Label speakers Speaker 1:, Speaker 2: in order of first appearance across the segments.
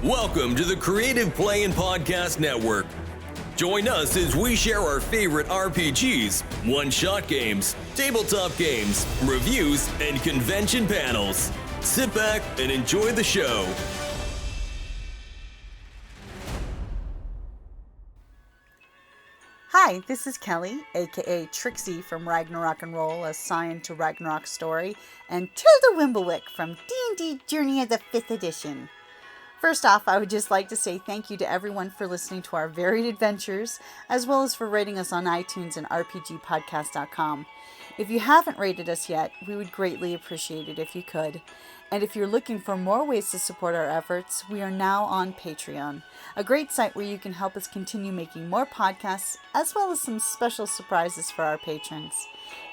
Speaker 1: Welcome to the Creative Play and Podcast Network. Join us as we share our favorite RPGs, one-shot games, tabletop games, reviews, and convention panels. Sit back and enjoy the show.
Speaker 2: Hi, this is Kelly, aka Trixie from Ragnarok and Roll, a Sign to Ragnarok story, and Tilda Wimblewick from D&D Journey of the 5th Edition. First off, I would just like to say thank you to everyone for listening to our varied adventures, as well as for rating us on iTunes and rpgpodcast.com. If you haven't rated us yet, we would greatly appreciate it if you could. And if you're looking for more ways to support our efforts, we are now on Patreon, a great site where you can help us continue making more podcasts, as well as some special surprises for our patrons.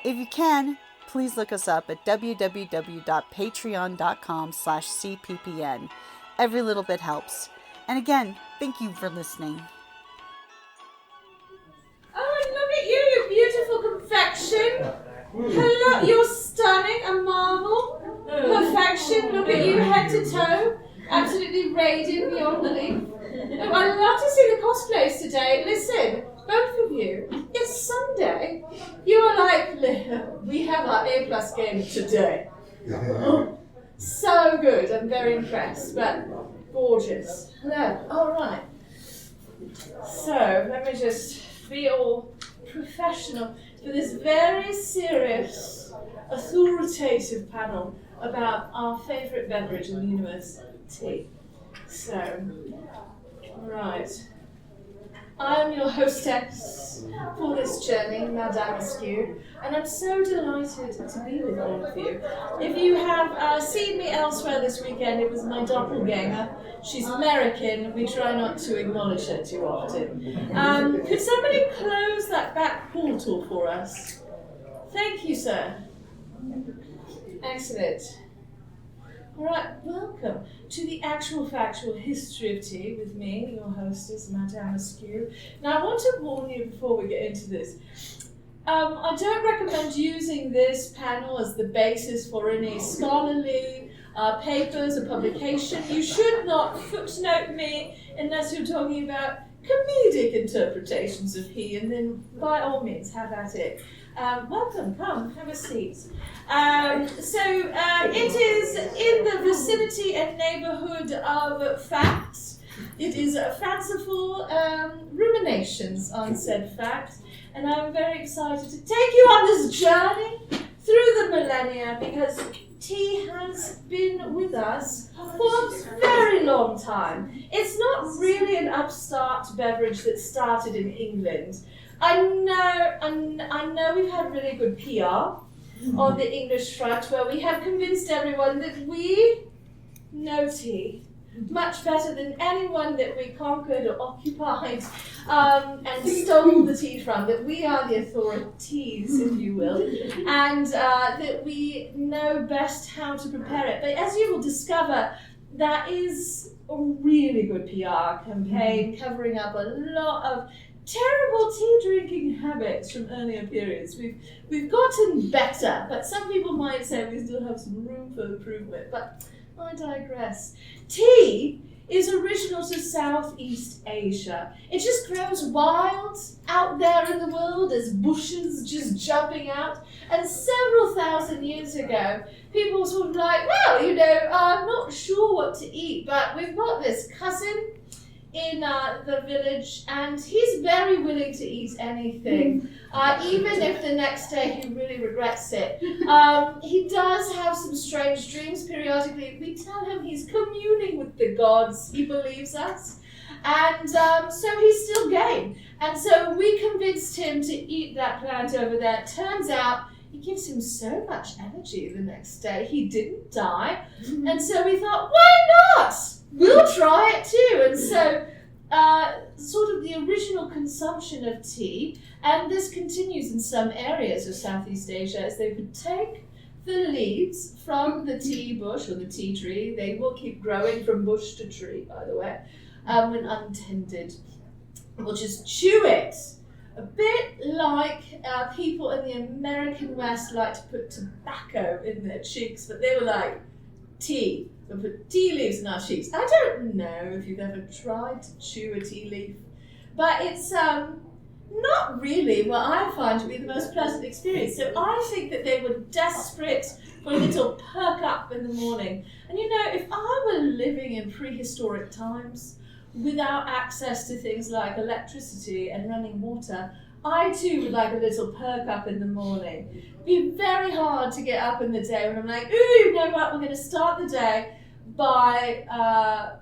Speaker 2: If you can, please look us up at www.patreon.com/cppn. Every little bit helps. And again, thank you for listening.
Speaker 3: Oh, look at you, you beautiful confection. Hello, you're stunning, a marvel. Perfection, look at you head to toe. Absolutely radiant beyond belief. Oh, I'd love to see the cosplays today. Listen, both of you, it's Sunday. You are like, we have our A+ game today. So good, I'm very impressed, but gorgeous. Hello, all right. So, let me just be all professional for this very serious, authoritative panel about our favourite beverage in the universe, tea. So, right. I am your hostess for this journey, Madame Askew, and I'm so delighted to be with all of you. If you have seen me elsewhere this weekend, it was my doppelganger. She's American, we try not to acknowledge her too often. Could somebody close that back portal for us? Thank you, sir. Excellent. Alright, welcome to the actual factual history of tea with me, your hostess, Madame Askew. Now I want to warn you before we get into this. I don't recommend using this panel as the basis for any scholarly papers or publication. You should not footnote me unless you're talking about comedic interpretations of he, and then by all means have at it. Welcome, come, have a seat. It is in the vicinity and neighbourhood of facts. It is fanciful ruminations on said fact, and I'm very excited to take you on this journey through the millennia, because tea has been with us for a very long time. It's not really an upstart beverage that started in England. I know we've had really good PR on the English front, where we have convinced everyone that we know tea much better than anyone that we conquered or occupied and stole the tea from, that we are the authorities, if you will, and that we know best how to prepare it. But as you will discover, that is a really good PR campaign covering up a lot of terrible tea drinking habits from earlier periods. We've gotten better, but some people might say we still have some room for improvement, but I digress. Tea is original to Southeast Asia. It just grows wild out there in the world as bushes just jumping out. And several thousand years ago, people were sort of like, well, I'm not sure what to eat, but we've got this cousin in the village, and he's very willing to eat anything, even if the next day he really regrets it. He does have some strange dreams periodically. We tell him he's communing with the gods. He believes us. And so he's still game. And so we convinced him to eat that plant over there. Turns out it gives him so much energy the next day. He didn't die. And so we thought, why not? We'll try it too. And so sort of the original consumption of tea, and this continues in some areas of Southeast Asia, as they would take the leaves from the tea bush or the tea tree. They will keep growing from bush to tree, by the way, when untended. We'll just chew it. A bit like people in the American West like to put tobacco in their cheeks, but they were like, tea. We put tea leaves in our cheeks. I don't know if you've ever tried to chew a tea leaf, but it's not really what I find to be the most pleasant experience. So I think that they were desperate for a little perk up in the morning. And you know, if I were living in prehistoric times without access to things like electricity and running water, I too would like a little perk up in the morning. It'd be very hard to get up in the day when I'm like, ooh, you know what, we're going to start the day by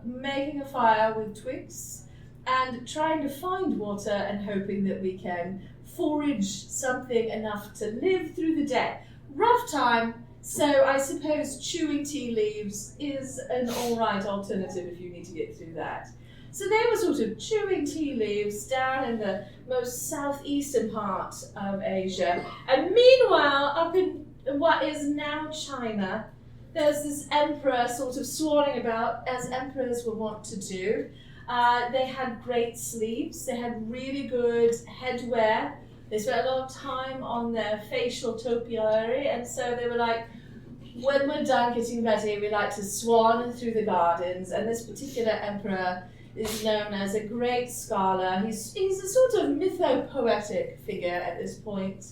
Speaker 3: making a fire with twigs and trying to find water and hoping that we can forage something enough to live through the day. Rough time, so I suppose chewing tea leaves is an alright alternative if you need to get through that. So they were sort of chewing tea leaves down in the most southeastern part of Asia. And meanwhile, up in what is now China, there's this emperor sort of swanning about, as emperors were wont to do. They had great sleeves, they had really good headwear, they spent a lot of time on their facial topiary, and so they were like, when we're done getting ready, we like to swan through the gardens. And this particular emperor is known as a great scholar. He's a sort of mythopoetic figure at this point,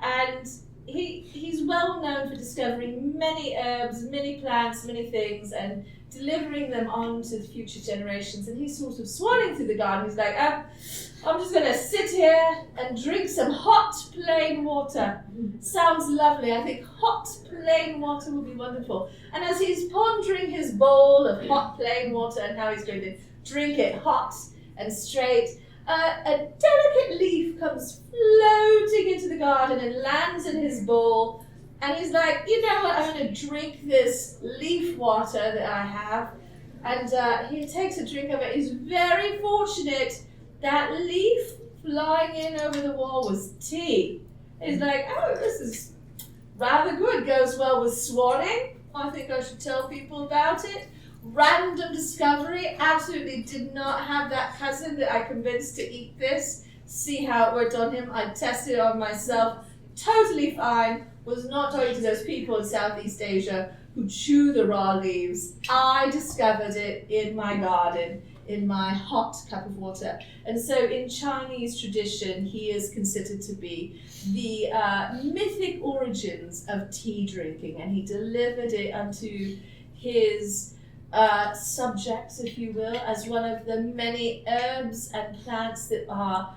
Speaker 3: and he's well known for discovering many herbs, many plants, many things, and delivering them on to the future generations. And he's sort of swanning through the garden. He's like, I'm just going to sit here and drink some hot plain water. Sounds lovely. I think hot plain water will be wonderful. And as he's pondering his bowl of hot plain water and how he's going to drink it hot and straight, a delicate leaf comes floating into the garden and lands in his bowl. And he's like, you know what, I'm going to drink this leaf water that I have. And he takes a drink of it. He's very fortunate. That leaf flying in over the wall was tea. He's like, oh, this is rather good. Goes well with swanning. I think I should tell people about it. Random discovery. Absolutely did not have that cousin that I convinced to eat this. See how it worked on him. I tested it on myself. Totally fine. Was not talking to those people in Southeast Asia who chew the raw leaves. I discovered it in my garden, in my hot cup of water. And so in Chinese tradition, he is considered to be the mythic origins of tea drinking, and he delivered it unto his subjects, if you will, as one of the many herbs and plants that are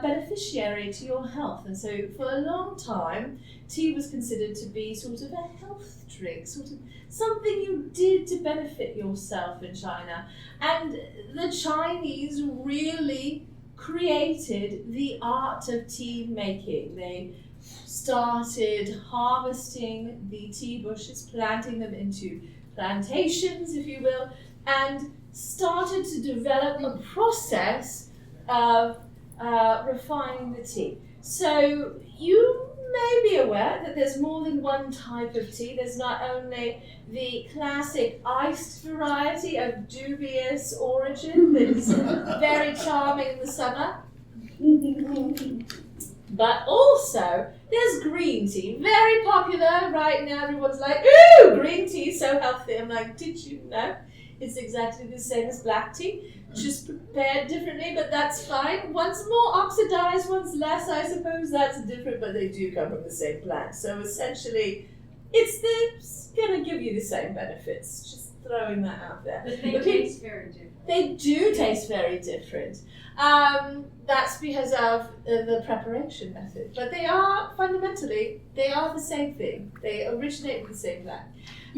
Speaker 3: beneficiary to your health. And so for a long time, tea was considered to be sort of a health drink, sort of something you did to benefit yourself in China. And the Chinese really created the art of tea making. They started harvesting the tea bushes, planting them into plantations, if you will, and started to develop a process of refining the tea. So you may be aware that there's more than one type of tea. There's not only the classic iced variety of dubious origin that is very charming in the summer, but also there's green tea, very popular right now. Everyone's like, ooh, green tea, so healthy. I'm like, did you know? It's exactly the same as black tea, just prepared differently, but that's fine. One's more oxidized, one's less, I suppose that's different, but they do come from the same plant. So essentially, it's going to give you the same benefits, just throwing that out there.
Speaker 4: But they taste very different.
Speaker 3: They do taste very different. That's because of the preparation method. But they are, fundamentally, they are the same thing. They originate with the same plant.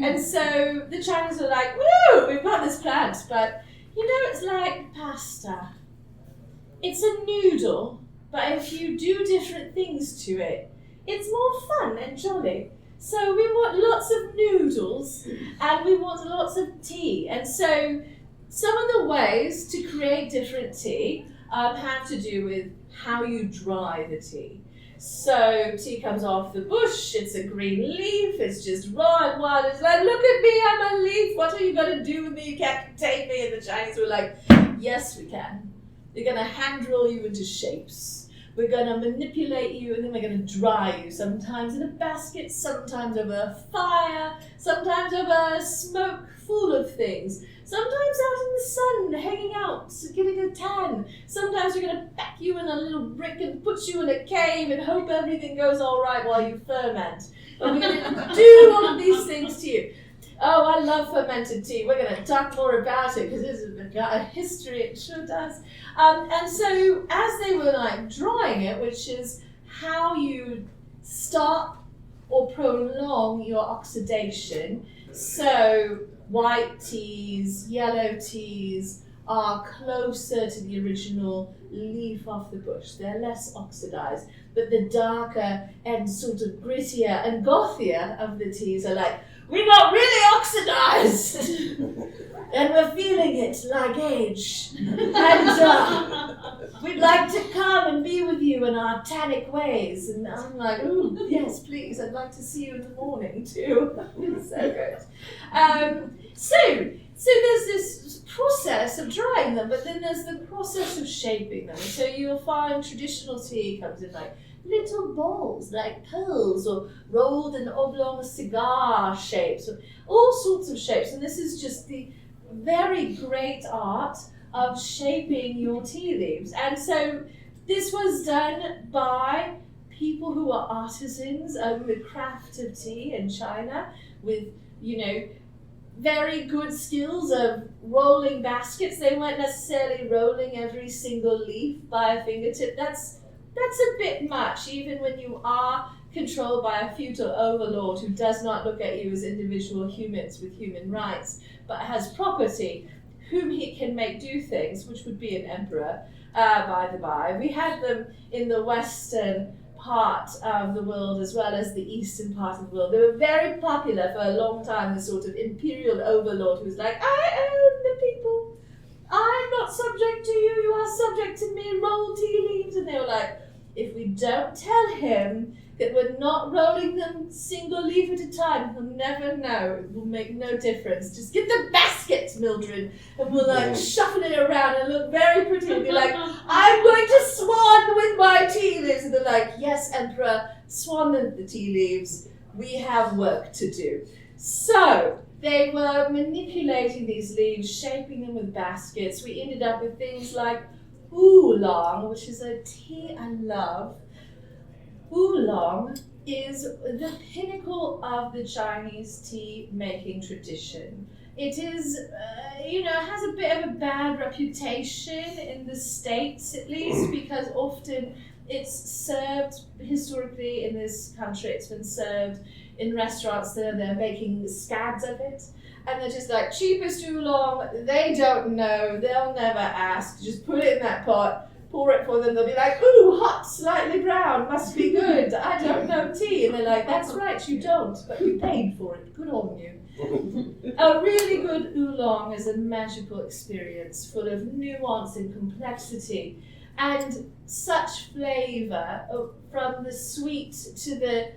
Speaker 3: And so the Chinese are like, woo, we've got this plant, but you know, it's like pasta. It's a noodle, but if you do different things to it, it's more fun and jolly. So we want lots of noodles and we want lots of tea. And so some of the ways to create different tea have to do with how you dry the tea. So tea comes off the bush, it's a green leaf, it's just raw and wild. It's like, look at me, I'm a leaf, what are you going to do with me? You can't contain me. And the Chinese were like, yes, we can. We're going to hand roll you into shapes. we're going to manipulate you, and then we're going to dry you, sometimes in a basket, sometimes over a fire, sometimes over smoke full of things, sometimes out in the sun, hanging out, getting a tan. Sometimes we're going to pack you in a little brick and put you in a cave and hope everything goes all right while you ferment. But we're going to do all of these things to you. Oh, I love fermented tea. We're going to talk more about it because this has got a history, it sure does. And so as they were like drying it, which is how you stop or prolong your oxidation, so white teas, yellow teas are closer to the original leaf of the bush. They're less oxidized, but the darker and sort of grittier and gothier of the teas are like, we got really oxidized and we're feeling it like age. And we'd like to come and be with you in our tannic ways. And I'm like, ooh, yes, please. I'd like to see you in the morning too. It's so good. So there's this process of drying them, but then there's the process of shaping them. So you'll find traditional tea comes in like little balls like pearls or rolled in oblong cigar shapes, or all sorts of shapes. And this is just the very great art of shaping your tea leaves. And so this was done by people who are artisans of the craft of tea in China with, very good skills of rolling baskets. They weren't necessarily rolling every single leaf by a fingertip. That's a bit much, even when you are controlled by a feudal overlord who does not look at you as individual humans with human rights, but has property, whom he can make do things, which would be an emperor, by the by. We had them in the western part of the world as well as the eastern part of the world. They were very popular for a long time, the sort of imperial overlord who was like, I own the people. I'm not subject to you, you are subject to me, roll tea leaves. And they were like, if we don't tell him that we're not rolling them single leaf at a time, he'll never know. It will make no difference. Just get the basket, Mildred, and we'll like shuffle it around and look very pretty and be like, I'm going to swan with my tea leaves. And they're like, yes, Emperor, swan the tea leaves. We have work to do. So they were manipulating these leaves, shaping them with baskets. We ended up with things like oolong, which is a tea I love. Oolong is the pinnacle of the Chinese tea making tradition. It is, has a bit of a bad reputation in the States at least, because often it's served historically in this country. It's been served in restaurants that they're making scads of it. And they're just like, cheapest oolong, they don't know, they'll never ask, just put it in that pot, pour it for them, they'll be like, ooh, hot, slightly brown, must be good, I don't know tea. And they're like, that's right, you don't, but you paid for it, good on you. A really good oolong is a magical experience full of nuance and complexity and such flavour, from the sweet to the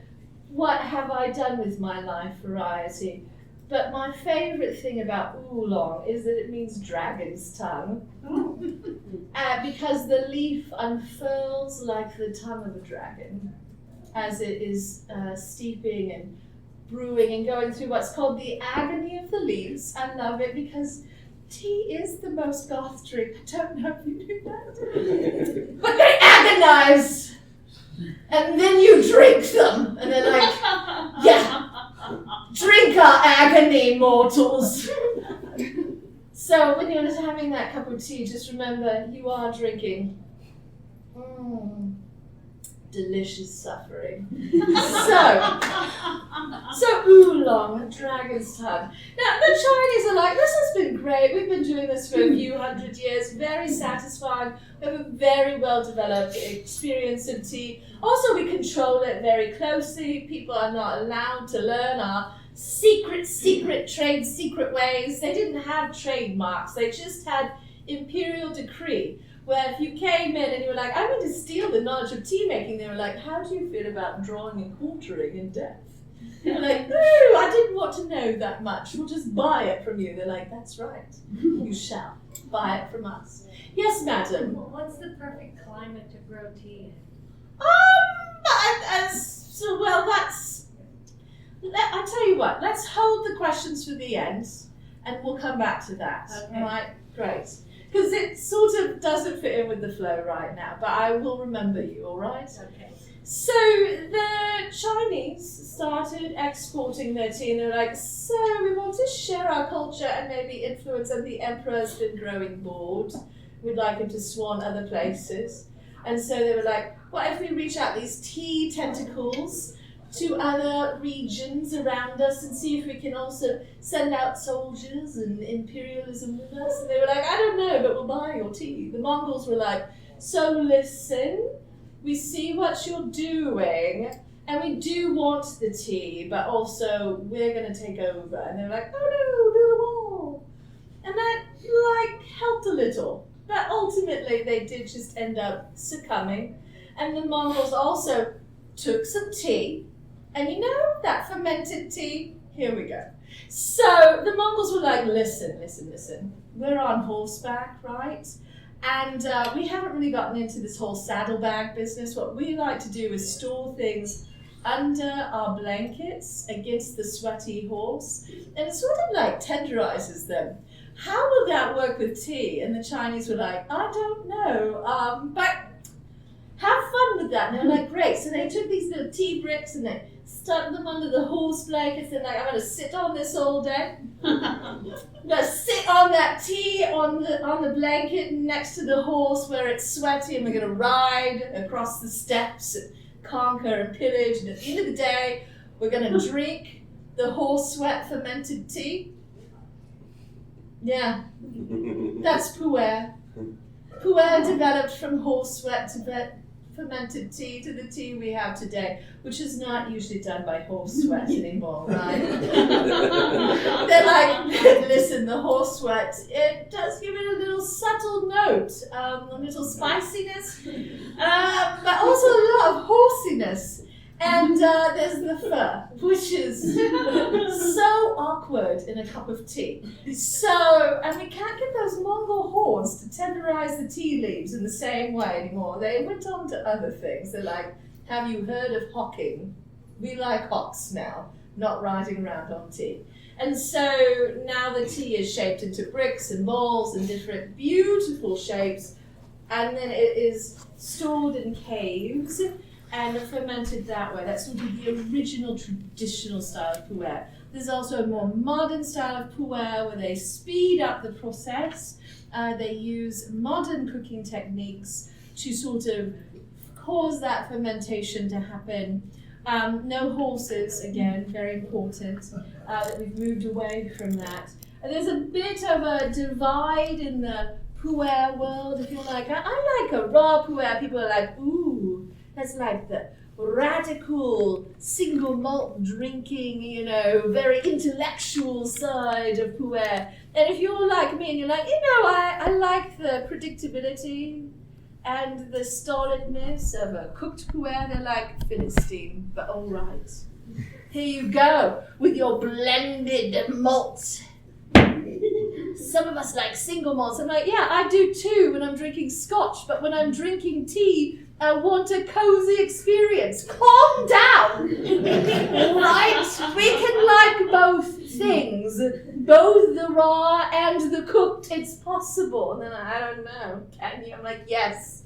Speaker 3: what have I done with my life variety. But my favourite thing about oolong is that it means dragon's tongue, because the leaf unfurls like the tongue of a dragon as it is steeping and brewing and going through what's called the agony of the leaves. I love it because tea is the most goth drink. I don't know if you knew that. But they agonize! And then you drink them! And they're like, yeah! Drink our agony, mortals. So when you're having that cup of tea, just remember you are drinking delicious suffering. So oolong, dragon's tongue. Now the Chinese are like, this has been great. We've been doing this for a few hundred years. Very satisfying. We have a very well developed experience of tea. Also, we control it very closely. People are not allowed to learn our secret trade secret ways. They didn't have trademarks. They just had imperial decree, where if you came in and you were like, I'm going to steal the knowledge of tea making, they were like, how do you feel about drawing and quartering in depth? They were like, no, I didn't want to know that much. We'll just buy it from you. They're like, that's right. You shall buy it from us. Yes, madam.
Speaker 4: What's the perfect climate to grow tea in?
Speaker 3: I tell you what, let's hold the questions for the end and we'll come back to that.
Speaker 4: Okay.
Speaker 3: Right, great. Because it sort of doesn't fit in with the flow right now, but I will remember you, all right?
Speaker 4: Okay.
Speaker 3: So the Chinese started exporting their tea and they were like, so we want to share our culture and maybe influence, and the emperor's been growing bored. We'd like him to swan other places. And so they were like, what if we reach out these tea tentacles to other regions around us and see if we can also send out soldiers and imperialism with us? And they were like, I don't know, but we'll buy your tea. The Mongols were like, so listen, we see what you're doing and we do want the tea, but also we're going to take over. And they were like, oh no, build a wall. And that helped a little. But ultimately they did just end up succumbing. And the Mongols also took some tea. And you know that fermented tea? Here we go. So the Mongols were like, listen. We're on horseback, right? And we haven't really gotten into this whole saddlebag business. What we like to do is store things under our blankets against the sweaty horse. And it sort of like tenderizes them. How will that work with tea? And the Chinese were like, I don't know, but have fun with that. And they were like, great. So they took these little tea bricks and they stuck them under the horse blankets and like, I'm going to sit on this all day. I'm going to sit on that tea on the blanket next to the horse where it's sweaty, and we're going to ride across the steppes and conquer and pillage. And at the end of the day, we're going to drink the horse sweat fermented tea. Yeah, that's pu'er. Pu'er developed from horse sweat to fermented tea to the tea we have today, which is not usually done by horse sweat anymore, right? They're like, listen, the horse sweat, it does give it a little subtle note, a little spiciness, but also a lot of horsiness. And there's the fur, which is so awkward in a cup of tea. And we can't get those Mongol horns to tenderize the tea leaves in the same way anymore. They went on to other things. They're like, have you heard of hocking? We like hocks now, not riding around on tea. And so now the tea is shaped into bricks and balls and different beautiful shapes. And then it is stored in caves and fermented that way. That's sort of the original traditional style of pu'er. There's also a more modern style of pu'er where they speed up the process. They use modern cooking techniques to sort of cause that fermentation to happen. No horses, again, very important, that we've moved away from that. And there's a bit of a divide in the pu'er world. If you're like, I like a raw pu'er, people are like, ooh, that's like the radical single malt drinking, very intellectual side of pu'er. And if you're like me and you're like, I like the predictability and the stolidness of a cooked pu'er, they're like, Philistine, but all right. Here you go with your blended malts. Some of us like single malts. I'm like, yeah, I do too when I'm drinking scotch, but when I'm drinking tea, I want a cozy experience. Calm down. Right? We can like both things. Both the raw and the cooked. It's possible. And then I don't know. Can you? I'm like, yes,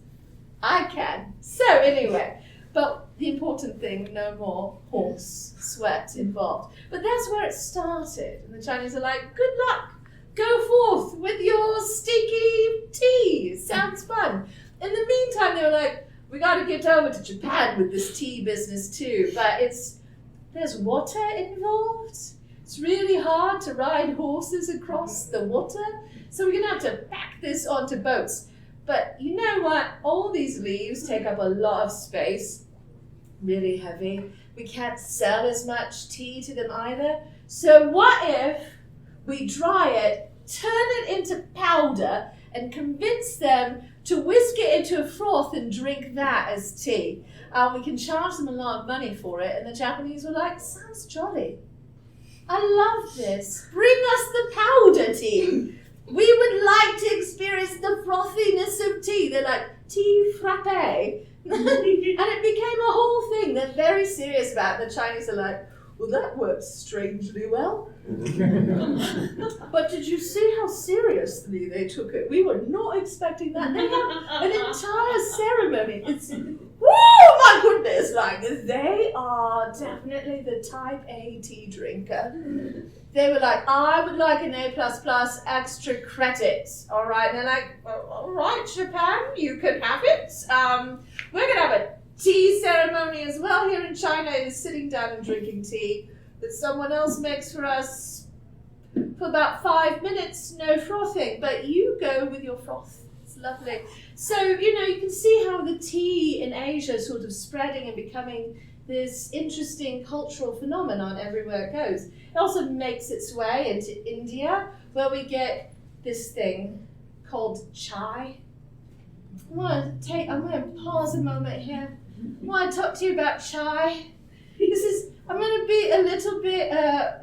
Speaker 3: I can. So anyway, but the important thing, no more horse sweat involved. But that's where it started. And the Chinese are like, good luck. Go forth with your sticky tea. Sounds fun. In the meantime, they were like, we got to get over to Japan with this tea business too. But there's water involved. It's really hard to ride horses across the water. So we're going to have to pack this onto boats. But you know what? All these leaves take up a lot of space. Really heavy. We can't sell as much tea to them either. So what if we dry it, turn it into powder, and convince them to whisk it into a froth and drink that as tea? We can charge them a lot of money for it. And the Japanese were like, sounds jolly. I love this. Bring us the powder tea. We would like to experience the frothiness of tea. They're like, tea frappe. And it became a whole thing. They're very serious about it. The Chinese are like, well, that worked strangely well. But did you see how seriously they took it? We were not expecting that. They have an entire ceremony. It's, oh my goodness, like they are definitely the type A tea drinker. They were like, I would like an A++ extra credit. All right. And they're like, all right, Japan, you can have it. We're going to have a tea ceremony as well here in China. Is sitting down and drinking tea that someone else makes for us for about 5 minutes, no frothing, but you go with your froth. It's lovely. So, you can see how the tea in Asia is sort of spreading and becoming this interesting cultural phenomenon everywhere it goes. It also makes its way into India, where we get this thing called chai. I'm going to pause a moment here. I want to talk to you about chai. I'm going to be a little bit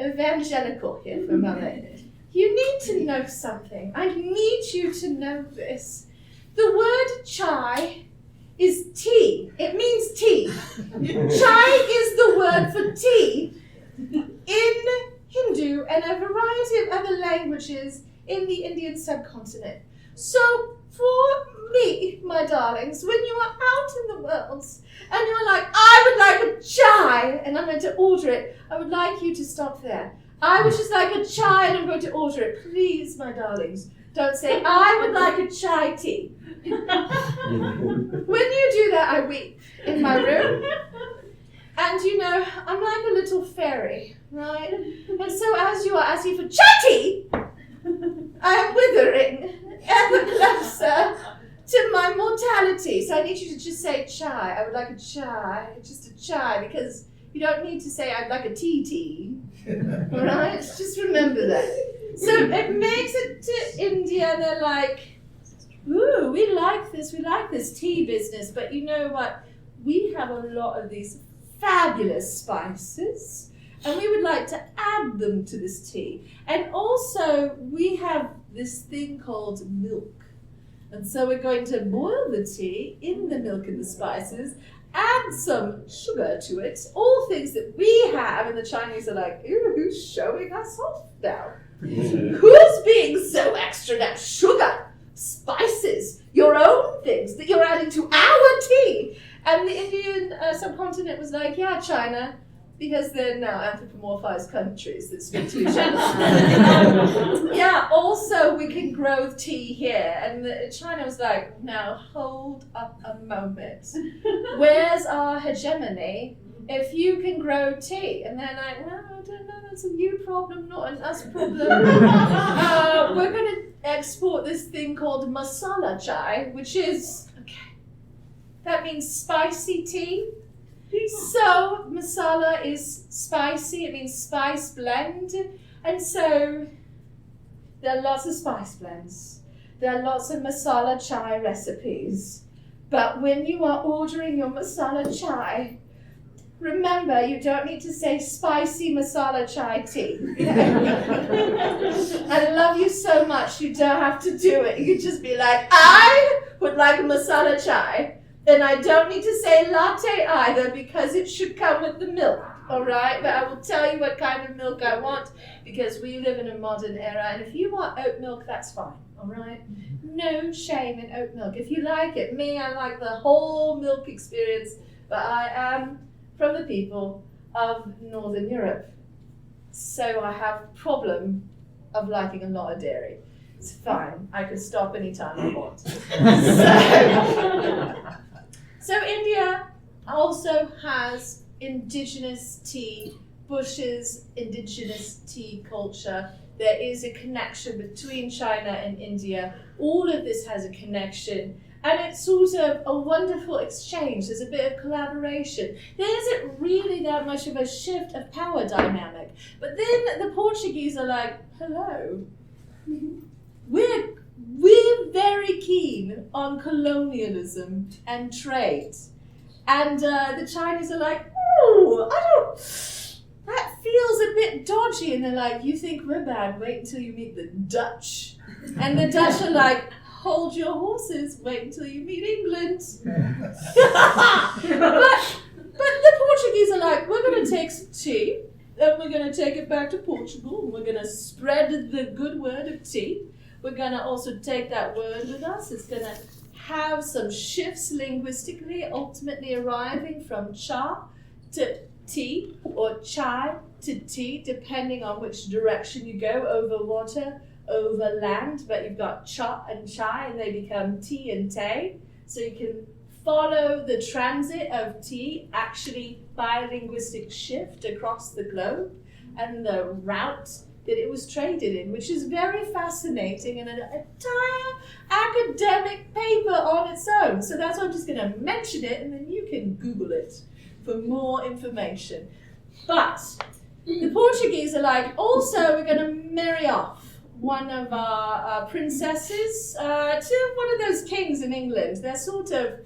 Speaker 3: evangelical here for a moment. You need to know something. I need you to know this. The word chai is tea. It means tea. Chai is the word for tea in Hindu and a variety of other languages in the Indian subcontinent. So for me, my darlings, when you are out in the world and you're like, I would like a chai, and I'm going to order it, I would like you to stop there. I would just like a chai and I'm going to order it. Please, my darlings, don't say, I would like a chai tea. When you do that, I weep in my room. And I'm like a little fairy, right? And so as you are asking for chai tea, I am withering ever closer to my mortality. So I need you to just say chai. I would like a chai, just a chai, because you don't need to say I'd like a tea. All right? Just remember that. So it makes it to India, and they're like, ooh, we like this tea business, but you know what? We have a lot of these fabulous spices, and we would like to add them to this tea. And also, we have this thing called milk. And so we're going to boil the tea in the milk and the spices, add some sugar to it, all things that we have. And the Chinese are like, ooh, who's showing us off now? Who's being so extra now? Sugar, spices, your own things that you're adding to our tea. And the Indian subcontinent was like, yeah, China, because they're now anthropomorphized countries that speak to each other. Yeah, also we can grow tea here. And China was like, now hold up a moment. Where's our hegemony if you can grow tea? And they're like, well, I don't know, that's a you problem, not an us problem. We're going to export this thing called masala chai, which is, that means spicy tea. So masala is spicy, it means spice blend. And so there are lots of spice blends. There are lots of masala chai recipes. But when you are ordering your masala chai, remember, you don't need to say spicy masala chai tea. I love you so much, you don't have to do it. You just be like, I would like a masala chai. And I don't need to say latte either, because it should come with the milk, all right? But I will tell you what kind of milk I want, because we live in a modern era. And if you want oat milk, that's fine, all right? No shame in oat milk. If you like it, I like the whole milk experience, but I am from the people of Northern Europe. So I have a problem of liking a lot of dairy. It's fine. I can stop anytime I want. So India also has indigenous tea bushes, indigenous tea culture. There is a connection between China and India. All of this has a connection. And it's sort of a wonderful exchange. There's a bit of collaboration. There isn't really that much of a shift of power dynamic. But then the Portuguese are like, hello, we're very keen on colonialism and trade. And the Chinese are like, that feels a bit dodgy. And they're like, you think we're bad? Wait until you meet the Dutch. And the Dutch are like, hold your horses, wait until you meet England. but the Portuguese are like, we're going to take some tea, and we're going to take it back to Portugal, and we're going to spread the good word of tea. We're going to also take that word with us. It's going to have some shifts linguistically, ultimately arriving from cha to tea, or chai to tea, depending on which direction you go, over water, over land. But you've got cha and chai, and they become tea and tay. So you can follow the transit of tea actually by linguistic shift across the globe, and the route that it was traded in, which is very fascinating and an entire academic paper on its own. So that's why I'm just going to mention it, and then you can Google it for more information. But the Portuguese are like, also we're going to marry off one of our princesses to one of those kings in England. They're sort of,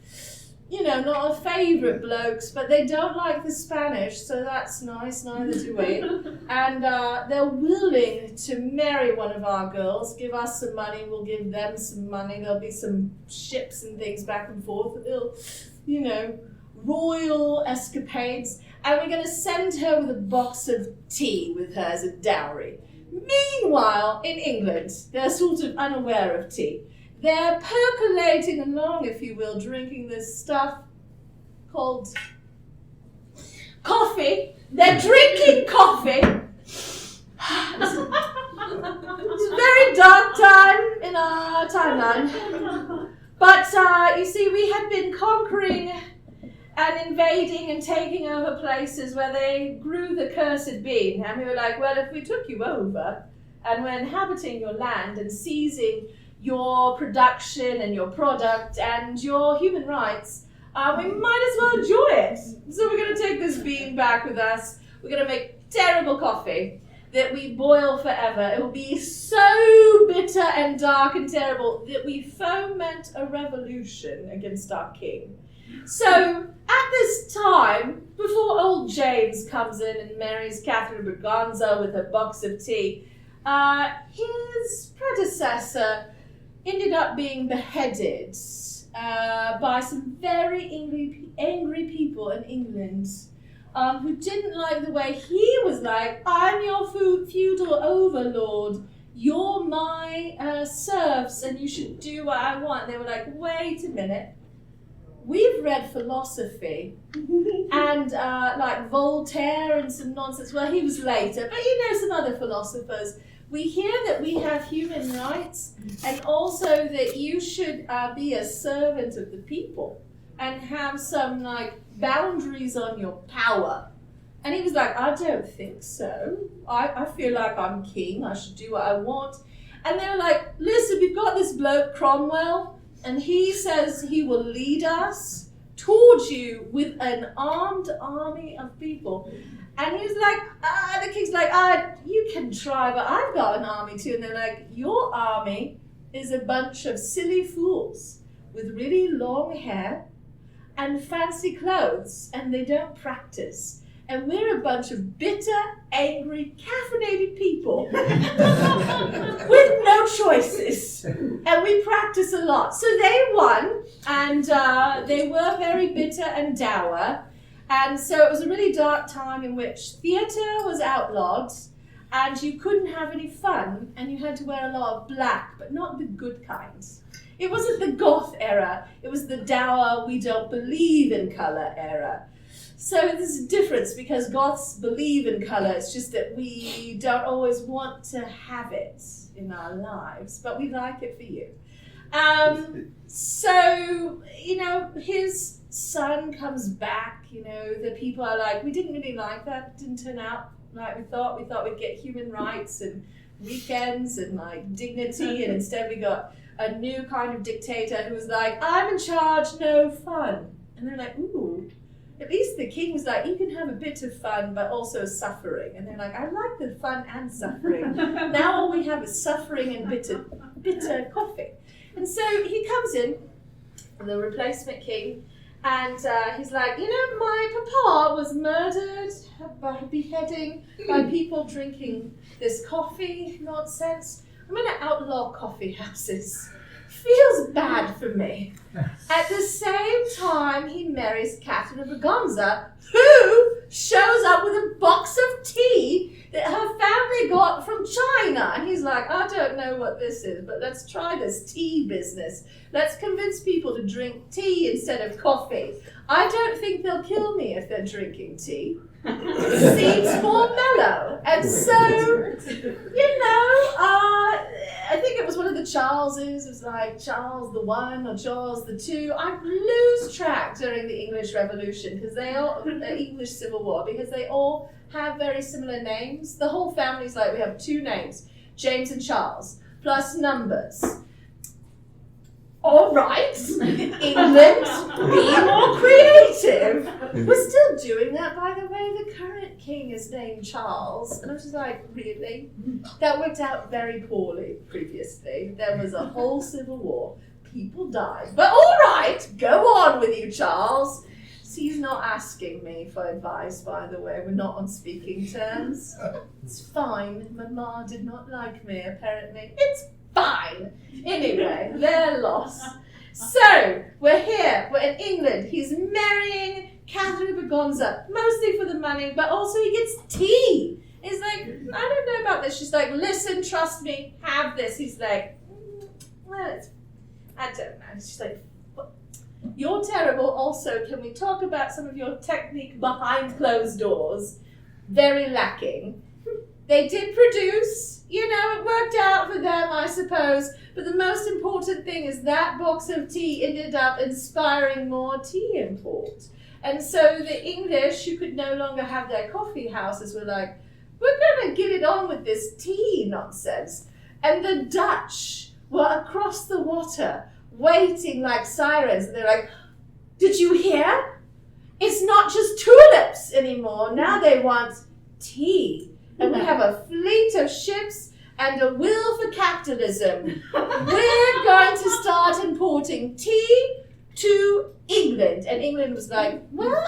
Speaker 3: not a favourite blokes, but they don't like the Spanish, so that's nice, neither do we. And they're willing to marry one of our girls, give us some money, we'll give them some money, there'll be some ships and things back and forth, royal escapades, and we're going to send her with a box of tea with her as a dowry. Meanwhile, in England, they're sort of unaware of tea. They're percolating along, if you will, drinking this stuff called coffee. They're drinking coffee. It's a very dark time in our timeline. But you see, we had been conquering and invading and taking over places where they grew the cursed bean. And we were like, well, if we took you over and we're inhabiting your land and seizing your production and your product and your human rights, we might as well enjoy it. So we're going to take this bean back with us. We're going to make terrible coffee that we boil forever. It will be so bitter and dark and terrible that we foment a revolution against our king. So at this time, before old James comes in and marries Catherine Berganza with a box of tea, his predecessor ended up being beheaded by some very angry people in England who didn't like the way he was like, I'm your feudal overlord, you're my serfs, and you should do what I want. They were like, wait a minute, we've read philosophy and like Voltaire and some nonsense. Well, he was later, but some other philosophers. We hear that we have human rights, and also that you should be a servant of the people and have some boundaries on your power. And he was like, I don't think so. I feel like I'm king. I should do what I want. And they were like, listen, we've got this bloke Cromwell, and he says he will lead us towards you with an armed army of people. And he was like, the king's like, you can try, but I've got an army too. And they're like, your army is a bunch of silly fools with really long hair and fancy clothes, and they don't practice. And we're a bunch of bitter, angry, caffeinated people with no choices. And we practice a lot. So they won, and they were very bitter and dour. And so it was a really dark time in which theatre was outlawed, and you couldn't have any fun, and you had to wear a lot of black, but not the good kinds. It wasn't the goth era, it was the dour, we don't believe in colour era. So there's a difference, because goths believe in colour, it's just that we don't always want to have it in our lives, but we like it for you. So, his son comes back, the people are like, we didn't really like that, it didn't turn out like we thought we'd get human rights and weekends and dignity, and instead we got a new kind of dictator who was like, I'm in charge, no fun. And they're like, ooh, at least the king was like, you can have a bit of fun but also suffering. And they're like, I like the fun and suffering. Now all we have is suffering and bitter coffee. And so he comes in, the replacement king, and he's like, my papa was murdered by beheading by people drinking this coffee nonsense. I'm going to outlaw coffee houses feels bad for me. At the same time, he marries Catherine of Braganza, who shows up with a box of tea that her family got from China. And he's like, I don't know what this is, but let's try this tea business. Let's convince people to drink tea instead of coffee. I don't think they'll kill me if they're drinking tea. It seems more mellow. And so, I think it was one of the Charleses. It was like Charles the One or Charles the Two. I lose track during the English Revolution because English Civil War, because they all have very similar names. The whole family's like, we have two names, James and Charles, plus numbers. All right, England, be more creative. We're still doing that, by the way. The current king is named Charles. And I was just like, really? That worked out very poorly previously. There was a whole civil war. People died. But all right, go on with you, Charles. So he's not asking me for advice, by the way. We're not on speaking terms. It's fine. Mama did not like me, apparently. It's fine. Anyway, their loss. So, we're here. We're in England. He's marrying Catherine of Braganza, mostly for the money, but also he gets tea. He's like, I don't know about this. She's like, listen, trust me, have this. He's like, well, I don't know. She's like, you're terrible. Also, can we talk about some of your technique behind closed doors? Very lacking. They did produce, it worked out for them, I suppose. But the most important thing is that box of tea ended up inspiring more tea import. And so the English, who could no longer have their coffee houses, were like, we're going to get it on with this tea nonsense. And the Dutch were across the water, waiting like sirens. And they're like, did you hear? It's not just tulips anymore. Now they want tea. And we have a fleet of ships and a will for capitalism. We're going to start importing tea to England. And England was like, well,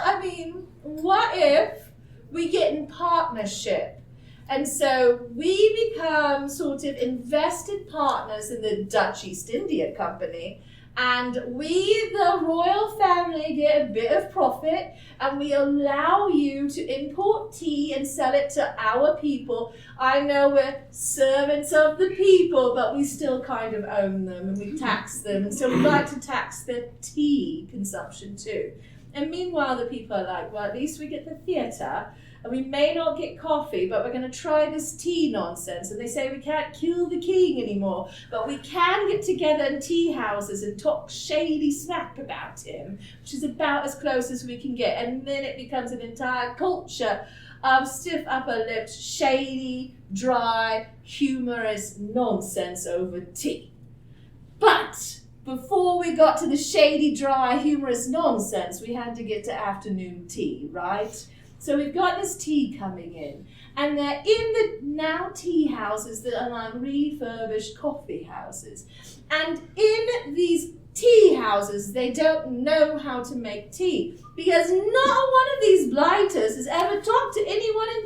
Speaker 3: what if we get in partnership? And so we become sort of invested partners in the Dutch East India Company. And we, the royal family, get a bit of profit, and we allow you to import tea and sell it to our people. I know we're servants of the people, but we still kind of own them, and we tax them. And so we like to tax their tea consumption too. And meanwhile, the people are like, well, at least we get the theatre, and we may not get coffee, but we're going to try this tea nonsense. And they say we can't kill the king anymore, but we can get together in tea houses and talk shady smack about him, which is about as close as we can get. And then it becomes an entire culture of stiff upper-lipped, shady, dry, humorous nonsense over tea. But before we got to the shady, dry, humorous nonsense, we had to get to afternoon tea, right? So we've got this tea coming in, and they're in the now tea houses that are like refurbished coffee houses. And in these tea houses, they don't know how to make tea, because not one of these blighters has ever talked to anyone in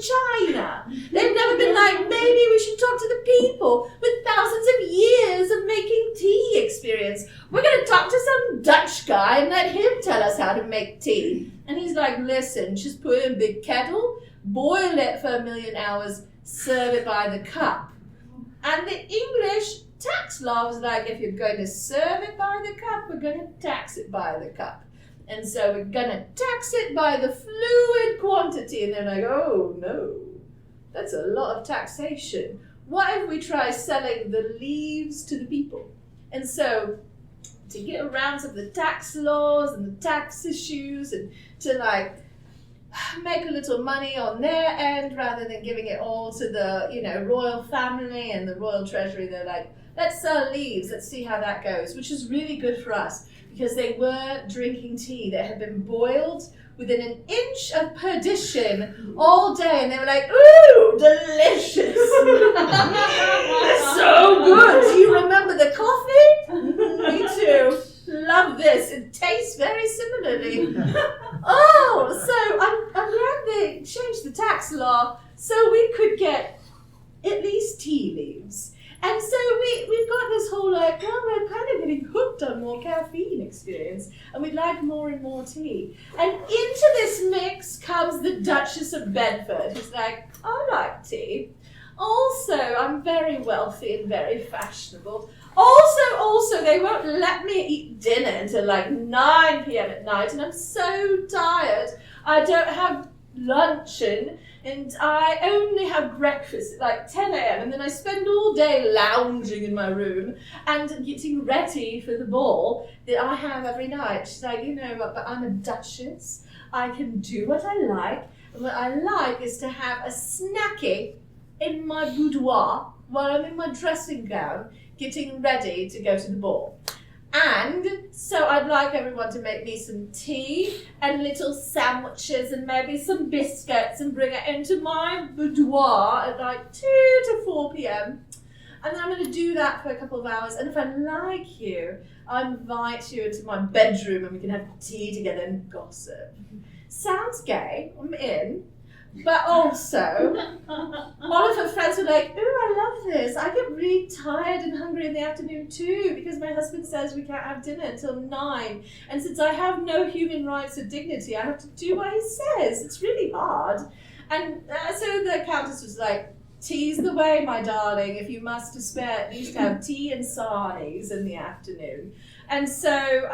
Speaker 3: China. They've never been like, maybe we should talk to the people with thousands of years of making tea experience. We're going to talk to some Dutch guy and let him tell us how to make tea. And he's like, listen, just put it in a big kettle, boil it for 1,000,000 hours, serve it by the cup. And the English tax law was like, if you're going to serve it by the cup, we're going to tax it by the cup. And so we're going to tax it by the fluid quantity. And they're like, oh no, that's a lot of taxation. What if we try selling the leaves to the people? And so to get around some of the tax laws and the tax issues, and to like make a little money on their end rather than giving it all to the royal family and the royal treasury, they're like, let's sell leaves, let's see how that goes, which is really good for us because they were drinking tea that had been boiled within an inch of perdition all day, and they were like, ooh, delicious. So good. Do you remember the coffee? Me too. Love this. It tastes very similarly. Oh, so I'm glad they changed the tax law so we could get at least tea leaves. And so we've got this whole like, well, we're kind of going to more caffeine experience, and we'd like more and more tea. And into this mix comes the Duchess of Bedford, who's like, I like tea. Also, I'm very wealthy and very fashionable. Also, they won't let me eat dinner until like 9 p.m. at night, and I'm so tired. I don't have luncheon, and I only have breakfast at like 10 a.m. and then I spend all day lounging in my room and getting ready for the ball that I have every night. She's like, but I'm a duchess. I can do what I like, and what I like is to have a snacky in my boudoir while I'm in my dressing gown getting ready to go to the ball. And so I'd like everyone to make me some tea and little sandwiches and maybe some biscuits and bring it into my boudoir at like 2 to 4 p.m. And then I'm going to do that for a couple of hours. And if I like you, I'll invite you into my bedroom and we can have tea together and gossip. Sounds gay. I'm in. But also, all of her friends were like, ooh, I love this. I get really tired and hungry in the afternoon too because my husband says we can't have dinner until 9. And since I have no human rights or dignity, I have to do what he says. It's really hard. And so the Countess was like, tea's the way, my darling. If you must despair, at least have tea and sarnies in the afternoon. And so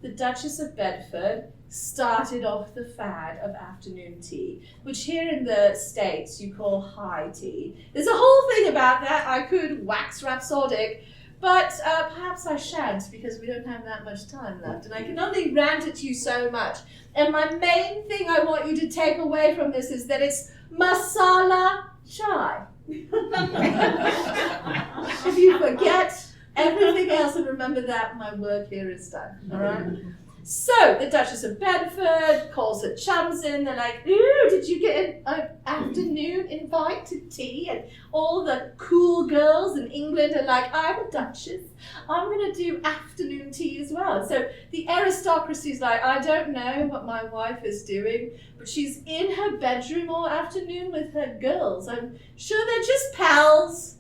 Speaker 3: the Duchess of Bedford started off the fad of afternoon tea, which here in the States you call high tea. There's a whole thing about that. I could wax rhapsodic, but perhaps I shan't because we don't have that much time left and I can only rant at you so much. And my main thing I want you to take away from this is that it's masala chai. If you forget everything else and remember that, my work here is done, all right? So the Duchess of Bedford calls her chums in. They're like, ooh, did you get an afternoon invite to tea? And all the cool girls in England are like, I'm a duchess. I'm going to do afternoon tea as well. So the aristocracy's like, I don't know what my wife is doing, but she's in her bedroom all afternoon with her girls. I'm sure they're just pals.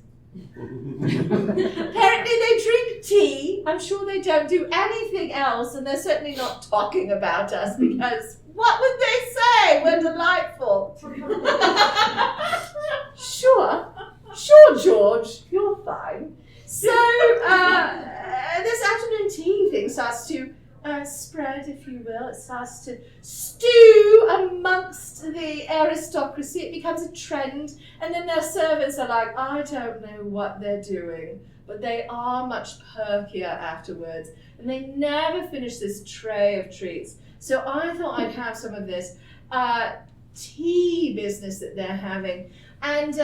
Speaker 3: Apparently they drink tea. I'm sure they don't do anything else, and they're certainly not talking about us because what would they say? We're delightful. Sure, George, you're fine. So this afternoon tea thing starts to spread, if you will. It starts to stew amongst the aristocracy. It becomes a trend, and then their servants are like, I don't know what they're doing, but they are much perkier afterwards, and they never finish this tray of treats. So I thought I'd have some of this tea business that they're having, and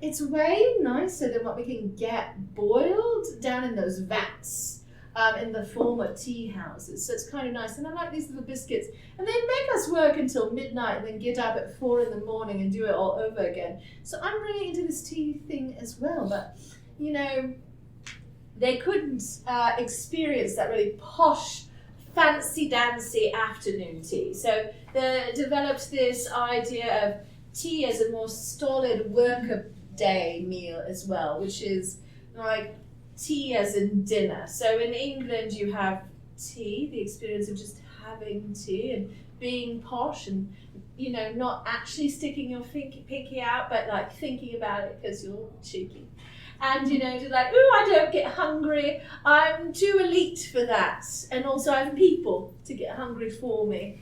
Speaker 3: it's way nicer than what we can get boiled down in those vats. In the former tea houses, so it's kind of nice. And I like these little biscuits, and they make us work until midnight and then get up at 4 a.m. and do it all over again. So I'm really into this tea thing as well, but they couldn't experience that really posh, fancy-dancy afternoon tea. So they developed this idea of tea as a more stolid work-day meal as well, which is like tea as in dinner. So in England you have tea, the experience of just having tea and being posh and not actually sticking your pinky out, but like thinking about it because you're cheeky. And you're like, ooh, I don't get hungry. I'm too elite for that. And also I have people to get hungry for me.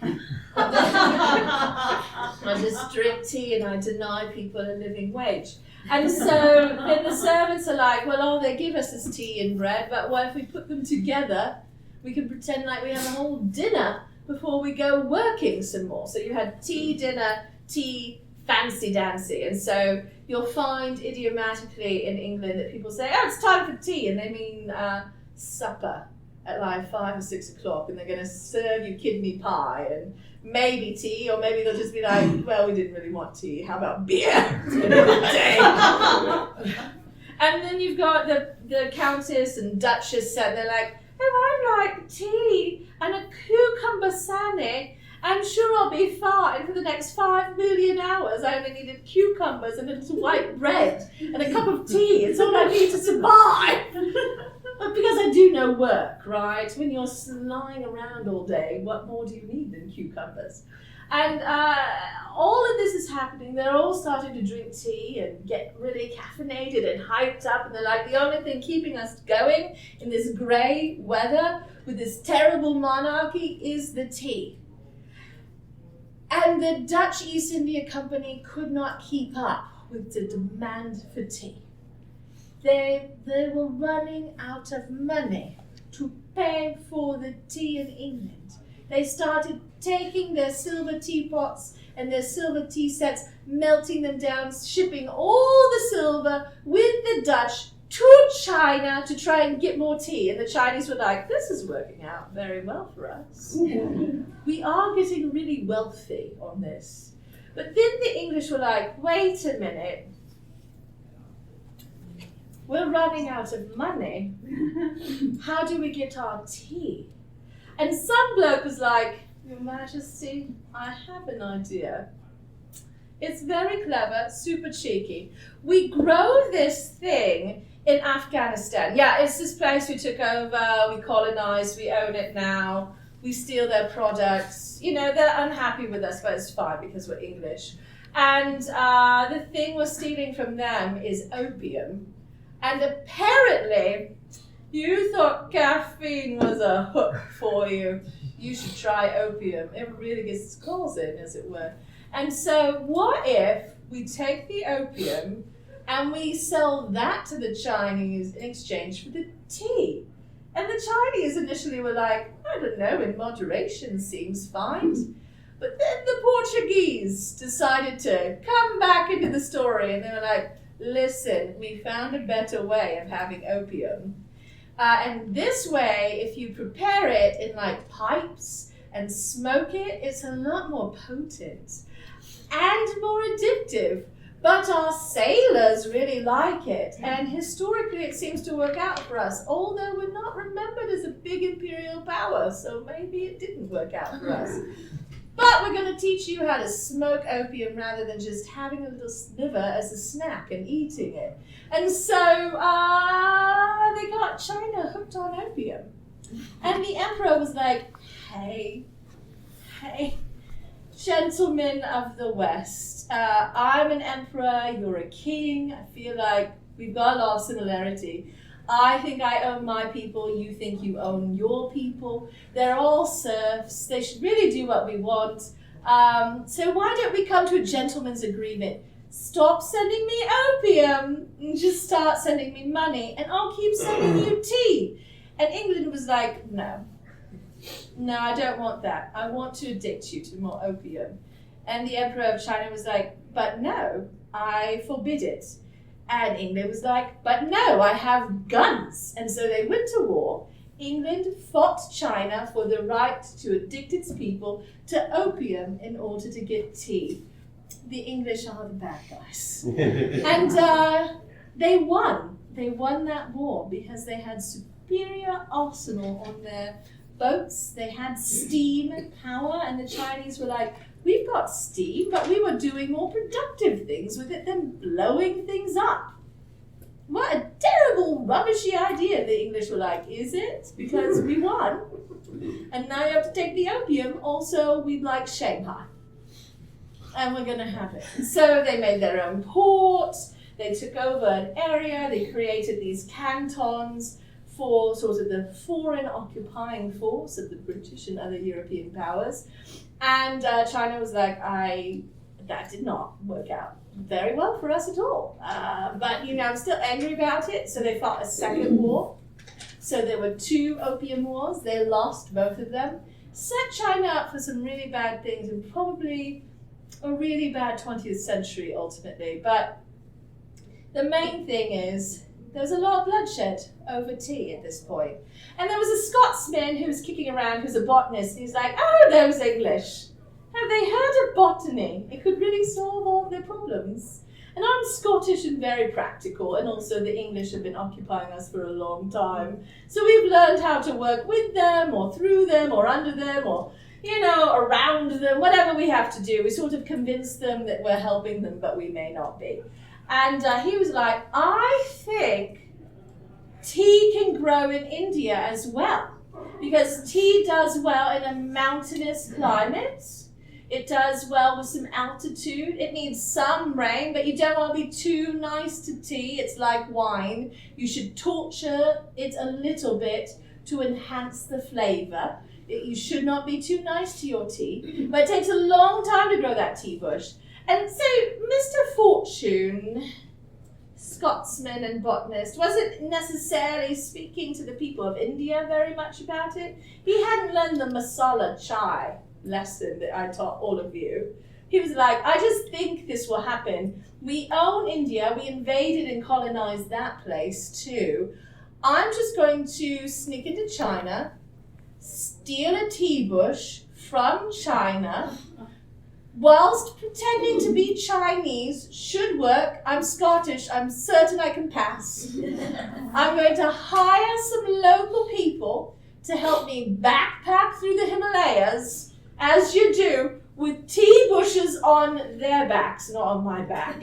Speaker 3: I just drink tea and I deny people a living wage. And so then the servants are like, well, they give us this tea and bread, but what if we put them together? We can pretend like we have a whole dinner before we go working some more. So you had tea, dinner, tea, fancy dancy. And so you'll find idiomatically in England that people say, oh, it's time for tea. And they mean supper at like 5 or 6 o'clock. And they're going to serve you kidney pie and maybe tea, or maybe they'll just be like, well, we didn't really want tea. How about beer? And then you've got the Countess and Duchess, and they're like, oh, I like tea and a cucumber sani. I'm sure I'll be fine for the next 5 million hours. I only needed cucumbers and a little white bread and a cup of tea. It's all I need to survive. But because I do no work, right? When you're lying around all day, what more do you need than cucumbers? And all of this is happening. They're all starting to drink tea and get really caffeinated and hyped up. And they're like, the only thing keeping us going in this grey weather with this terrible monarchy is the tea. And the Dutch East India Company could not keep up with the demand for tea. They were running out of money to pay for the tea in England. They started taking their silver teapots and their silver tea sets, melting them down, shipping all the silver with the Dutch to China to try and get more tea. And the Chinese were like, this is working out very well for us. We are getting really wealthy on this. But then the English were like, wait a minute. We're running out of money. How do we get our tea? And some bloke was like, Your Majesty, I have an idea. It's very clever, super cheeky. We grow this thing in Afghanistan. Yeah, it's this place we took over, we colonized, we own it now, we steal their products. You know, they're unhappy with us, but it's fine because we're English. And the thing we're stealing from them is opium. And apparently, you thought caffeine was a hook for you. You should try opium. It really gets its claws in, as it were. And so what if we take the opium and we sell that to the Chinese in exchange for the tea? And the Chinese initially were like, I don't know, in moderation seems fine. But then the Portuguese decided to come back into the story, and they were like, listen, we found a better way of having opium. And this way, if you prepare it in like pipes and smoke it, it's a lot more potent and more addictive. But our sailors really like it. And historically, it seems to work out for us, although we're not remembered as a big imperial power. So maybe it didn't work out for us. But we're going to teach you how to smoke opium rather than just having a little sliver as a snack and eating it. And so they got China hooked on opium. And the emperor was like, hey, gentlemen of the West, I'm an emperor, you're a king. I feel like we've got a lot of similarity. I think I own my people, you think you own your people. They're all serfs, they should really do what we want. So why don't we come to a gentleman's agreement? Stop sending me opium and just start sending me money and I'll keep sending you tea. And England was like, no, I don't want that. I want to addict you to more opium. And the Emperor of China was like, but no, I forbid it. And England was like, but no, I have guns. And so they went to war. England fought China for the right to addict its people to opium in order to get tea. The English are the bad guys. And they won. They won that war because they had superior arsenal on their boats. They had steam and power. And the Chinese were like, we've got steam, but we were doing more productive things with it than blowing things up. What a terrible, rubbishy idea, the English were like, is it? Because we won. And now you have to take the opium. Also, we'd like Shanghai. And we're going to have it. So they made their own port. They took over an area. They created these cantons for sort of the foreign occupying force of the British and other European powers. And China was like, that did not work out very well for us at all. But, I'm still angry about it. So they fought a second war. So there were 2 opium wars. They lost both of them. Set China up for some really bad things and probably a really bad 20th century ultimately. But the main thing is there was a lot of bloodshed over tea at this point. And there was a Scotsman who was kicking around who's a botanist. And he's like, oh, those English. Have they heard of botany? It could really solve all their problems. And I'm Scottish and very practical, and also the English have been occupying us for a long time. So we've learned how to work with them, or through them, or under them, or, around them, whatever we have to do. We sort of convince them that we're helping them, but we may not be. And he was like, I think tea can grow in India as well, because tea does well in a mountainous climate. It does well with some altitude. It needs some rain, but you don't want to be too nice to tea. It's like wine. You should torture it a little bit to enhance the flavor. You should not be too nice to your tea, but it takes a long time to grow that tea bush. And so Mr. Fortune, Scotsman and botanist, wasn't necessarily speaking to the people of India very much about it. He hadn't learned the masala chai lesson that I taught all of you. He was like, I just think this will happen. We own India, we invaded and colonized that place too. I'm just going to sneak into China, steal a tea bush from China, whilst pretending to be Chinese. Should work. I'm Scottish. I'm certain I can pass. I'm going to hire some local people to help me backpack through the Himalayas, as you do, with tea bushes on their backs, not on my back.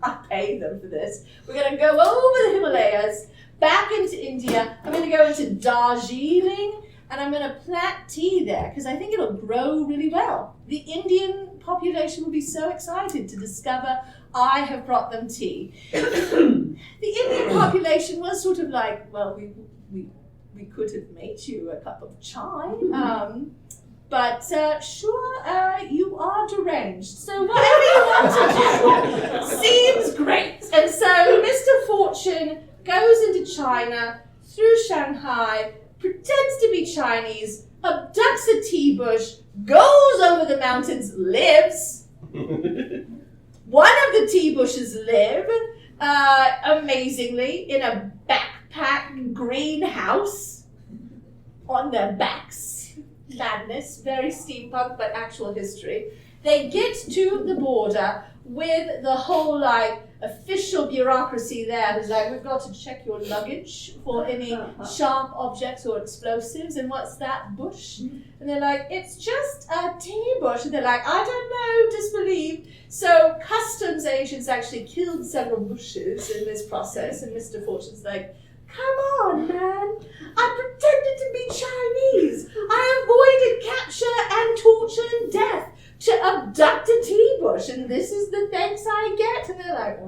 Speaker 3: I pay them for this. We're going to go over the Himalayas, back into India. I'm going to go into Darjeeling, and I'm going to plant tea there because I think it'll grow really well. The Indian population will be so excited to discover I have brought them tea. The Indian population was sort of like, well, we could have made you a cup of chai, but sure, you are deranged. So whatever you want to do seems great. And so Mr. Fortune goes into China, through Shanghai, pretends to be Chinese, abducts a tea bush, goes over the mountains, lives. One of the tea bushes live, amazingly, in a backpack greenhouse on their backs. Madness, very steampunk, but actual history. They get to the border with the whole, like, official bureaucracy there who's like, we've got to check your luggage for any sharp objects or explosives. And what's that bush? And they're like, it's just a tea bush. And they're like, I don't know, disbelieve. So customs agents actually killed several bushes in this process. And Mr. Fortune's like, come on, man. I pretended to be Chinese. I avoided capture and torture and death to abduct a tea bush, and this is the thanks I get. And they're like,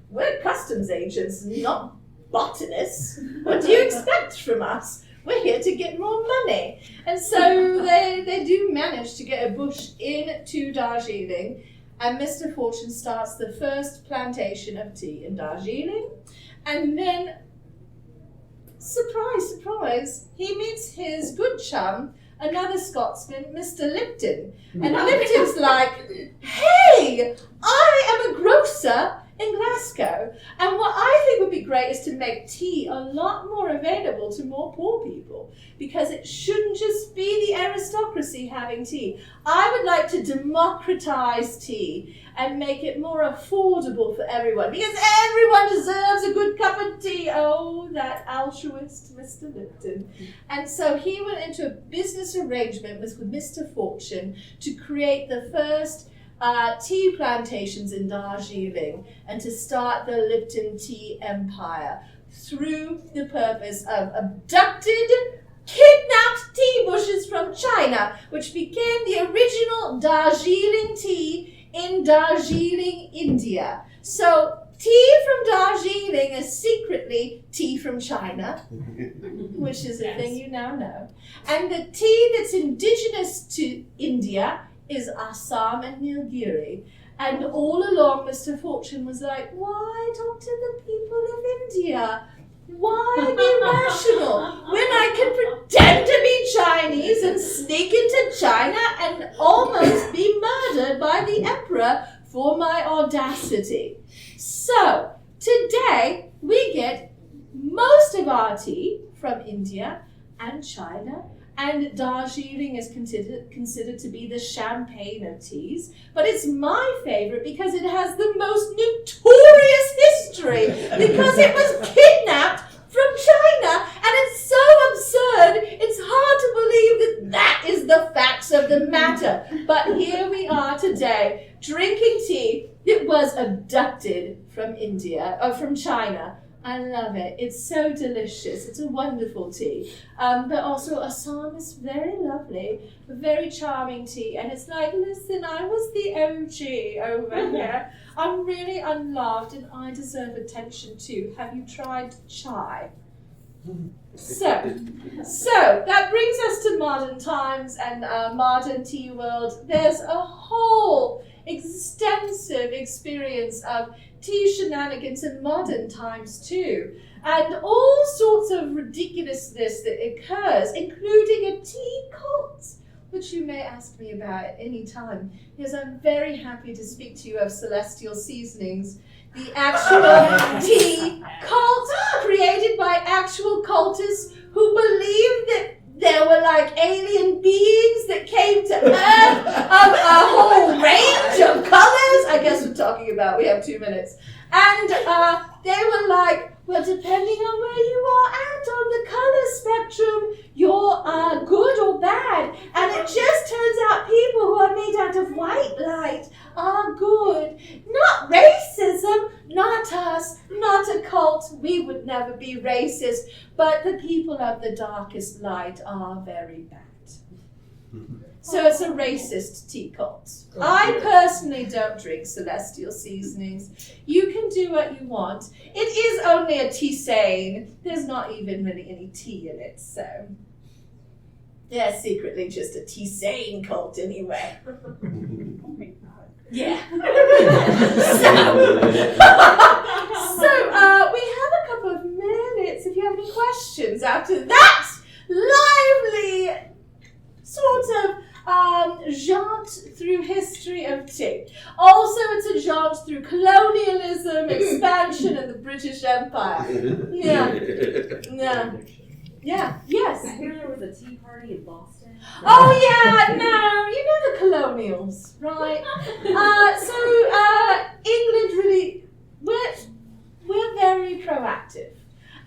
Speaker 3: we're customs agents, not botanists. What do you expect from us? We're here to get more money. And so they do manage to get a bush into Darjeeling, and Mr. Fortune starts the first plantation of tea in Darjeeling. And then, surprise, surprise, he meets his good chum, another Scotsman, Mr. Lipton. And Lipton's like, hey, I am a grocer in Glasgow, and what I think would be great is to make tea a lot more available to more poor people, because it shouldn't just be the aristocracy having tea. I would like to democratize tea and make it more affordable for everyone, because everyone deserves a good cup of tea. Oh, that altruist Mr. Lipton. And so he went into a business arrangement with Mr. Fortune to create the first tea plantations in Darjeeling and to start the Lipton tea empire through the purpose of abducted, kidnapped tea bushes from China, which became the original Darjeeling tea in Darjeeling, India. So tea from Darjeeling is secretly tea from China, which is a thing you now know. And the tea that's indigenous to India is Assam and Nilgiri. And all along Mr. Fortune was like, why talk to the people of India? Why be rational when I can pretend to be Chinese and sneak into China and almost be murdered by the emperor for my audacity? So today we get most of our tea from India and China, and Darjeeling is considered to be the champagne of teas. But it's my favorite because it has the most notorious history, because it was kidnapped from China, and it's so absurd, it's hard to believe that that is the facts of the matter. But here we are today, drinking tea that was abducted from India, or from China, I love it. It's so delicious. It's a wonderful tea. But also Assam is very lovely, a very charming tea. And it's like, listen, I was the OG over here. I'm really unloved and I deserve attention too. Have you tried chai? So that brings us to modern times and modern tea world. There's a whole extensive experience of tea shenanigans in modern times too, and all sorts of ridiculousness that occurs, including a tea cult, which you may ask me about at any time, because I'm very happy to speak to you of Celestial Seasonings, the actual tea cult created by actual cultists who believed that there were like alien beings that came to Earth of a whole range of colors. I guess we're talking about, we have 2 minutes. And they were like, well, depending on where you are at on the color spectrum, you're good or bad. And it just turns out people who are made out of white light are good. Not racism, not us, not a cult. We would never be racist. But the people of the darkest light are very bad. So it's a racist tea cult. I personally don't drink Celestial Seasonings. You can do what you want. It is only a tisane. There's not even really any tea in it, so they're secretly just a tisane cult anyway. Yeah. So we have a couple of minutes if you have any questions after that lively sort of jaunt through history of tea. Also, it's a jaunt through colonialism, expansion, and the British Empire. Yeah. Yes.
Speaker 4: I hear there was a tea party in Boston.
Speaker 3: Oh yeah, no, you know the colonials, right? So England really, we're very proactive.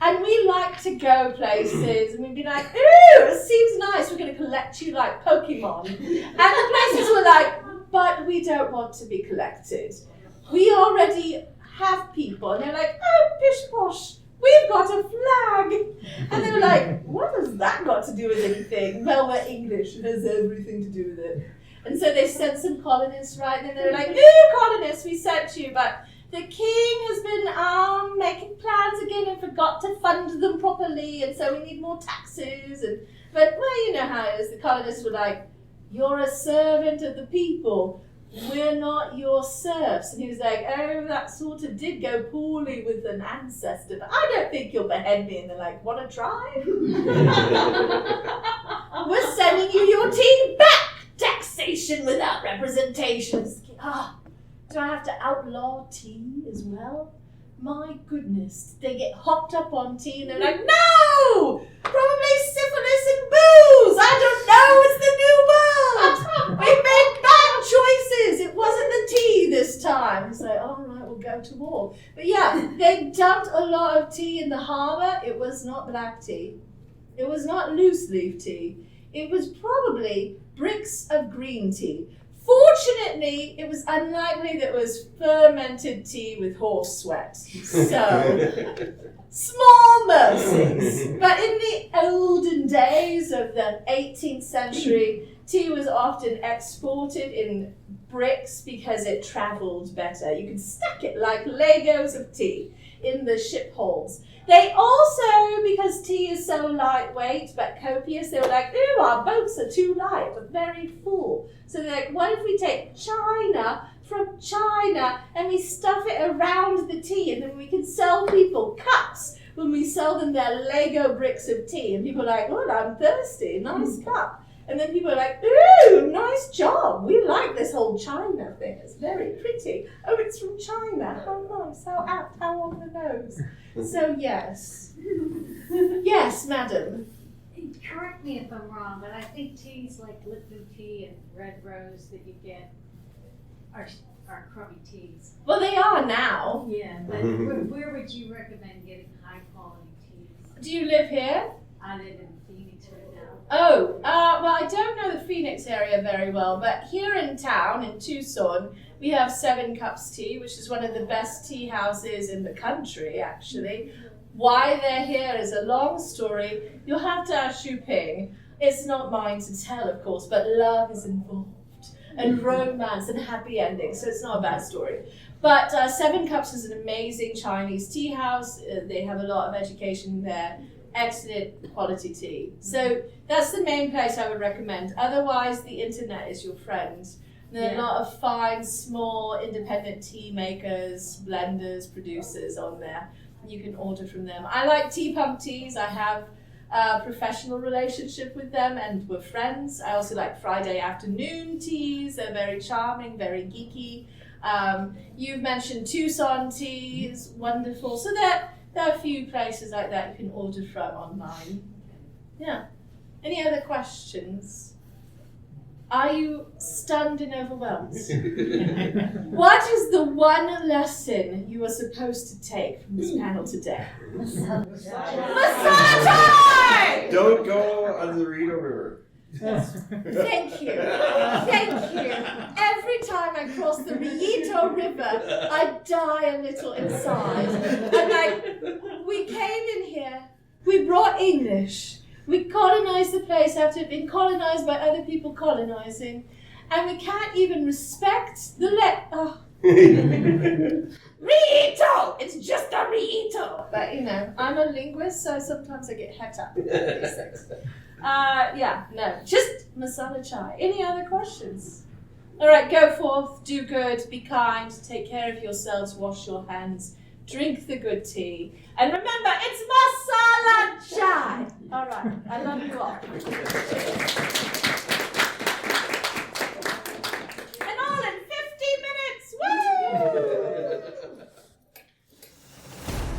Speaker 3: And we like to go places and we'd be like, ooh, it seems nice, we're going to collect you like Pokemon. And the places were like, but we don't want to be collected. We already have people. And they're like, oh, bish bosh, we've got a flag. And they were like, what has that got to do with anything? Well, we're English, it has everything to do with it. And so they sent some colonists, right? And they were like, ooh, colonists, we sent you, but the king has been making plans again and forgot to fund them properly, and so we need more taxes. But you know how it is. The colonists were like, you're a servant of the people. We're not your serfs. And he was like, oh, that sort of did go poorly with an ancestor, but I don't think you'll behead me. And they're like, want to try? We're sending you your tea back. Taxation without representation. Do I have to outlaw tea as well? My goodness, they get hopped up on tea and they're like, no! Probably syphilis and booze! I don't know, it's the new world! We made bad choices! It wasn't the tea this time. So, all right, we'll go to war. But yeah, they dumped a lot of tea in the harbour. It was not black tea. It was not loose leaf tea. It was probably bricks of green tea. Fortunately, it was unlikely that it was fermented tea with horse sweat. So, small mercies. But in the olden days of the 18th century, tea was often exported in bricks because it travelled better. You could stack it like Legos of tea in the ship holds. They also, because tea is so lightweight but copious, they were like, ooh, our boats are too light but very full. So they're like, what if we take China from China and we stuff it around the tea and then we can sell people cups when we sell them their Lego bricks of tea. And people are like, oh, I'm thirsty, nice cup. And then people are like, ooh, nice job. We like this whole China thing. It's very pretty. Oh, it's from China. How nice, how apt, how on the nose. So, yes. Yes, madam.
Speaker 4: Correct me if I'm wrong, but I think teas like Lipton tea and red rose that you get are crummy teas.
Speaker 3: Well, they are now.
Speaker 4: Yeah, but where would you recommend getting high quality teas?
Speaker 3: Do you live here?
Speaker 4: I live in Phoenix right now.
Speaker 3: Oh, well, I don't know the Phoenix area very well, but here in town, in Tucson, we have 7 Cups Tea, which is one of the best tea houses in the country, actually. Why they're here is a long story. You'll have to ask Xu Ping. It's not mine to tell, of course, but love is involved, and romance and happy endings, so it's not a bad story. But Seven Cups is an amazing Chinese tea house. They have a lot of education there. Excellent quality tea. So that's the main place I would recommend. Otherwise, the internet is your friend. There are a lot of fine, small, independent tea makers, blenders, producers on there. You can order from them. I like Tea Pump Teas. I have a professional relationship with them and we're friends. I also like Friday afternoon teas. They're very charming, very geeky. You've mentioned TusCon teas, wonderful. So there are a few places like that you can order from online. Yeah. Any other questions? Are you stunned and overwhelmed? What is the one lesson you are supposed to take from this panel today? Massage!
Speaker 5: Don't go under the Rito River.
Speaker 3: Thank you. Thank you. Every time I cross the Rito River, I die a little inside. I'm like, we came in here, we brought English. We colonized the place after it had been colonized by other people colonizing, and we can't even respect the Rito! It's just a Rito! But you know, I'm a linguist, so sometimes I get het up about these things. Just masala chai. Any other questions? All right, go forth, do good, be kind, take care of yourselves, wash your hands, drink the good tea, and remember, it's masala chai. All right, I love you all. And all in 50 minutes. Woo!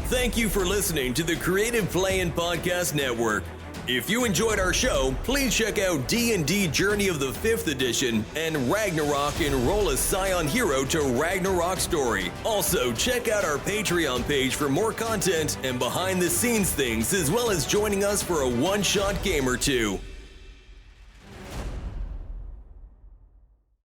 Speaker 1: Thank you for listening to the Creative Play-In Podcast Network. If you enjoyed our show, please check out D&D Journey of the 5th Edition and Ragnarok Enroll a Scion Hero to Ragnarok Story. Also, check out our Patreon page for more content and behind-the-scenes things, as well as joining us for a one-shot game or two.